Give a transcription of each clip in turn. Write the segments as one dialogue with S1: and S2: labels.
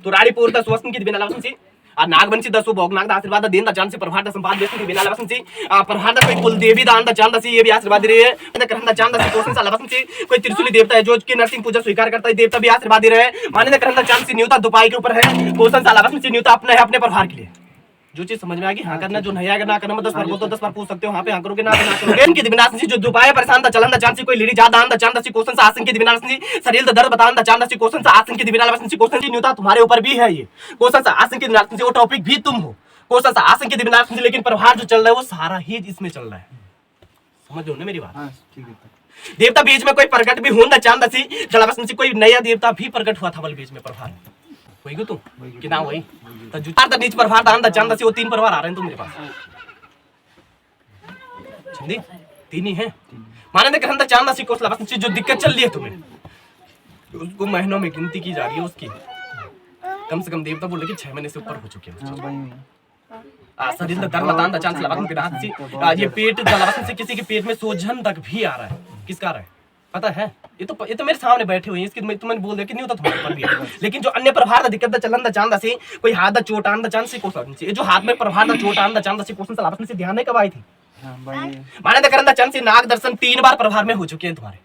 S1: तो राड़ी पूर्त स्वसन की बिना लवसन आ नागवंशी दसो भोगनाग दा आशीर्वाद देन दा जान से प्रभात दा संपाद देसन की बिना लवसन प्रभात कोई कुल देवी दान दा जान दसी ये भी आशीर्वाद दे रहे है करन दा जान दसी कोसन सा लवसन कोई त्रिशूली देवता है जो कि नरसिंह पूजा स्वीकार करता है देवता भी आशीर्वाद दे रहे हैं माने करन दा जान से न्यूता दुपाई के ऊपर है कोसन सा लवसन न्यूता अपना है अपने प्रभार के लिए जो चीज समझ में आ गई हाँ करना जो नहीं आएगा ना करना 10 बार बोल तो 10 बार पूछ सकते हो हाँ पे हाँ करोगे ना करोगे इनकी दिविनाश जो दुपाए परेशान दा चलन दा चांसी कोई लीड़ी जादा दा चांद सी क्वेश्चन आसन की दिविनाश शरीर दा दर्द बतान दा चांद सी क्वेश्चन आसन की दिविनाश क्वेश्चन की न्यूता तुम्हारे ऊपर भी है ये क्वेश्चन आसन की दिविनाश वो टॉपिक भी तुम हो क्वेश्चन आसन की दिविनाश लेकिन प्रभार जो चल रहा है वो सारा ही इसमें चल रहा है समझ लो ना मेरी बात
S2: ठीक है।
S1: देवता बीच में कोई प्रकट भी होना चांद सी जलावसन से कोई नया देवता भी प्रकट हुआ था बल बीच में प्रभार वही को तुम कि ना वही तो जुटार दा नीच प्रभार दा अंदर चांद सी वो 3 प्रभार आ रहे हैं तुम मेरे पास समझी 3 ही है माने ने कहंदा चांद सी कोसला बस जो दिक्कत चल रही है तुम्हें उसको महीनों में गिनती की जा रही है उसकी कम से कम देवता बोले कि 6 महीने से ऊपर हो चुके हैं शरीर दर्द बतान दा चांद लगा के हाथ से ये पेट जलावसन से किसी के पेट में सूजन तक भी आ रहा है किसका आ रहा है पता है ये तो मेरे सामने बैठे हुए हैं इसकी तुमने बोल दिया कि नहीं होता तुम्हारे ऊपर भी है लेकिन जो अन्य प्रभार दा दिक्कत दा चलन दा चांद से कोई हाथ दा चोट आन दा चांद से कोसन से जो हाथ में प्रभार दा चोट आन दा चांद से कोसन सलावसन से ध्यान नहीं कब आई थी माने दा करन दा चांद से नाग दर्शन 3 बार प्रभार में हो चुके हैं तुम्हारे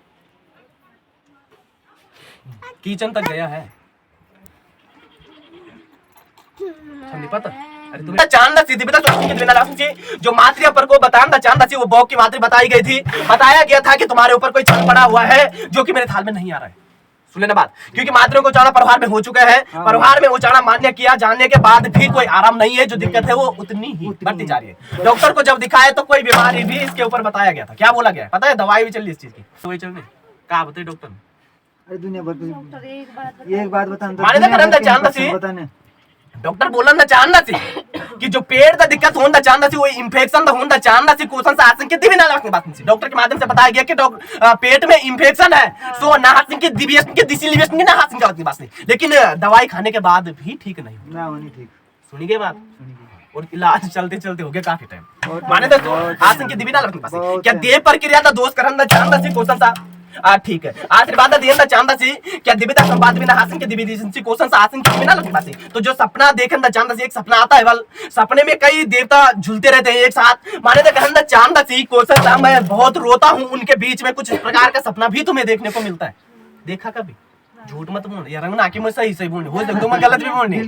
S1: किचन तक गया है नहीं पता अरे तुम्हें चांद सीधी बता सोचने के बिना लासन से जो मात्रिया पर को बतान दा चांद सी वो बॉक की मात्री बताई गई थी बताया गया था कि तुम्हारे ऊपर कोई छल पड़ा हुआ है जो कि मेरे थाल में नहीं आ रहा है सुन लेना बात क्योंकि मात्रियों को उचाड़ा प्रभार में हो चुका है प्रभार में उचाड़ा मान्य किया जाने के बाद भी कोई आराम नहीं है जो दिक्कत है वो उतनी ही बढ़ती जा रही है डॉक्टर को जब दिखाए तो कोई बीमारी भी इसके ऊपर बताया गया था क्या बोला गया पता है दवाई भी चल रही इस चीज की दवाई चल रही कहा बताइए डॉक्टर
S2: अरे दुनिया भर एक बात बताने
S1: डॉक्टर बोला ना चाहना सी कि जो पेट का दिक्कत होना चाहना सी वो इन्फेक्शन होना चाहना सी क्वेश्चन से आसन के दिव्य नालक बात सी डॉक्टर के माध्यम से बताया गया कि पेट में इन्फेक्शन है सो नाहसिंग के दिव्यसन के दिसिलिवेशन के नाहसिंग का बात नहीं लेकिन दवाई खाने के बाद भी ठीक नहीं
S2: ना होनी ठीक
S1: सुनी के बात और इलाज चलते चलते हो गया काफी टाइम माने तो आसन के दिव्य नालक बात क्या देह प्रक्रिया का दोष करना चाहना सी क्वेश्चन सा ठीक है आशीर्वाद देना चाहता सी क्या दिव्यता संपाद बिना हासन के दिव्य दिशन सी क्वेश्चन से आसन के बिना लगता सी तो जो सपना देखना चाहता सी एक सपना आता है बल सपने में कई देवता झूलते रहते हैं एक साथ माने तो कहना चाहता सी क्वेश्चन सा मैं बहुत रोता हूं उनके बीच में कुछ इस प्रकार का सपना भी तुम्हें देखने को मिलता है देखा कभी झूठ मत बोल यार रंग नाकी में सही सही बोलने हो सकता मैं गलत भी बोलने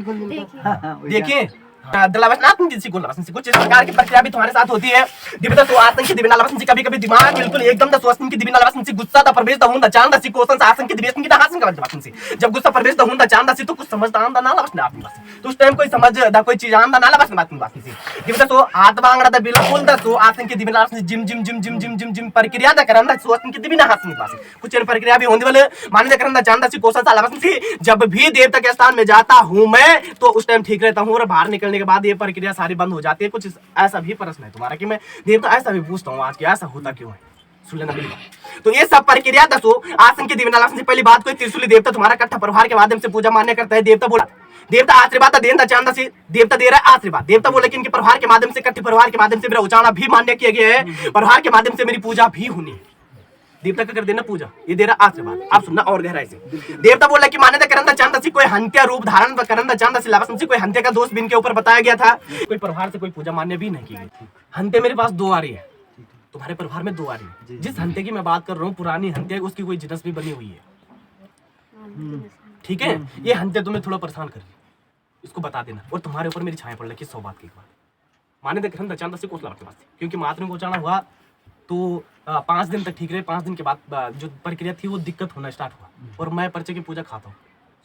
S1: देखिए कुछ इस प्रकार की प्रक्रिया भी तुम्हारे साथ होती है दिव्यता सुआसन की दिव्य नालवसन कभी कभी दिमाग बिल्कुल एकदम द सुआसन की दिव्य नालवसन से गुस्सा दा प्रवेश दा हुंदा चांदा सी कोसन आसन की दिव्यसन की हासन का बात से जब गुस्सा प्रवेश दा हुंदा चांदा सी तो कुछ समझदा आंदा नालवसन आप बस तो उस टाइम कोई समझ दा कोई चीज आंदा नालवसन बात से दिव्यता सो हाथ बांगड़ा दा बिल्कुल दा सो आसन की दिव्य नालवसन जिम जिम जिम जिम जिम जिम जिम प्रक्रिया दा करन दा सुआसन की दिव्य हासन की बात कुछ इन प्रक्रिया भी होने वाले माने दा करन दा चांदा सी कोसन नालवसन से जब भी देवता के स्थान में जाता हूं मैं तो उस टाइम ठीक रहता हूं और बाहर निकलने के बाद ये प्रक्रिया सारी बंद हो जाती है कुछ ऐसा भी प्रश्न है तुम्हारा कि मैं देवता ऐसा भी पूछता हूँ आज कि ऐसा होता क्यों है सुन लेना मेरी बात तो ये सब प्रक्रिया दसो आसन की दिव्य नालवसन से पहली बात कोई त्रिशूली देवता तुम्हारा कट्ठा प्रभार के माध्यम से पूजा मान्य करता है देवता बोला देवता आशीर्वाद देना चाहता से देवता दे रहा है आशीर्वाद देवता बोले कि इनके प्रभार के माध्यम से कट्ठे प्रभार के माध्यम से मेरा उचाड़ा भी मान्य किया गया है प्रभार के माध्यम से मेरी पूजा भी होनी है देवता का कर देना पूजा ये दे रहा आशीर्वाद आप सुनना और गहराई से देवता बोला कि मान्यता करना चाहता सी कोई हंत्या रूप धारण करना चाहता सी लावसन से कोई हंत्या का दोष भी इनके ऊपर बताया गया था कोई प्रभार से कोई पूजा मान्य भी नहीं की गई हंत्या मेरे पास 2 आ रही है तुम्हारे प्रभार में 2 आ रही है जिस हंत्या की मैं बात कर रहा हूँ पुरानी हंत्या उसकी कोई जिनस भी बनी हुई है ठीक है ये हंत्या तुम्हें थोड़ा परेशान कर रही इसको बता देना और तुम्हारे ऊपर मेरी छाया पड़ रही 100 बात की बात मान्यता करना चाहता सी कोसला क्योंकि मात्र को उचाना हुआ तो 5 दिन तक ठीक रहे 5 दिन के बाद जो प्रक्रिया थी वो दिक्कत होना स्टार्ट हुआ और मैं पर्चे की पूजा खाता हूँ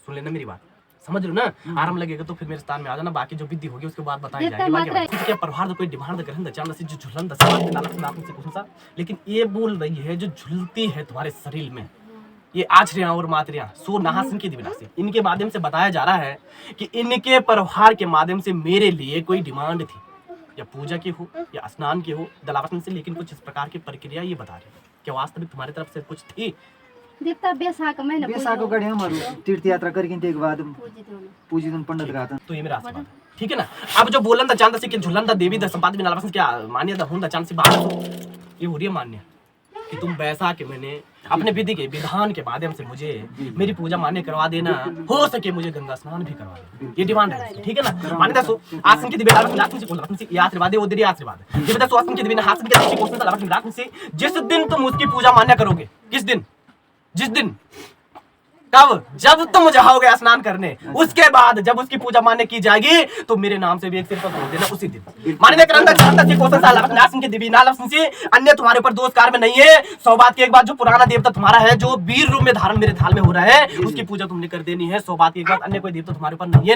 S1: सुन लेना मेरी बात समझ लो ना आराम लगेगा तो फिर मेरे स्थान में आ जाना बाकी जो विधि होगी उसके बाद बताई जाएगी क्या प्रभार कोई डिमांड करन चांदा से जो झुलन से कुछ सा लेकिन ये बोल रही है जो झुलती है तुम्हारे शरीर में ये आचरियां और मात्रियां सो नहासन की दिव्यता से इनके माध्यम से बताया जा रहा है कि इनके प्रभार के माध्यम से मेरे लिए कोई डिमांड थी या पूजा की हो या स्नान की हो दलावसन से लेकिन कुछ इस प्रकार की प्रक्रिया ये बता रही है कि वास्तविक तुम्हारी तरफ से कुछ थी
S3: देवता बेसाको
S2: गढ़े हमारू तीर्थ यात्रा करके के बाद पूजितन पंडित रहता
S1: तो ये मेरा आशीर्वाद ठीक है ना अब जो बोलन दा चांद से कि झुलन दा देवी दा संपाद बिना लावसन क्या मान्य दा हुन दा चांद से बात ये हो रही है मान्य कि तुम बैसा के मैंने अपने विधि के विधान के माध्यम से मुझे मेरी पूजा मान्य करवा देना, हो सके मुझे गंगा स्नान भी करवा दे, ये डिमांड है, ठीक है ना। माने दसो आसन की दिव्य लाभ से कोला से ये आशीर्वाद है, वो तेरी आशीर्वाद है। दिव्य दसो आसन की दिव्य हासन के दृष्टि कोशन से लाभ से जिस दिन तुम उसकी पूजा मान्य करोगे, किस दिन, जिस दिन, कब, जब तुम जाओगे स्नान करने, उसके बाद जब उसकी पूजा मान्य की जाएगी तो मेरे नाम से भी एक सिर पर बोल देना उसी दिन। माने करंदा जानता से कोसन साल नासन के दिव्य नालसन से अन्य तुम्हारे ऊपर दोष कार्य में नहीं है। 100 बात की एक बात, जो पुराना देवता तुम्हारा है, जो वीर रूप में धारण मेरे थाल में हो रहा है, उसकी पूजा तुमने कर देनी है। 100 बात की एक बात, अन्य कोई देवता तुम्हारे ऊपर नहीं है।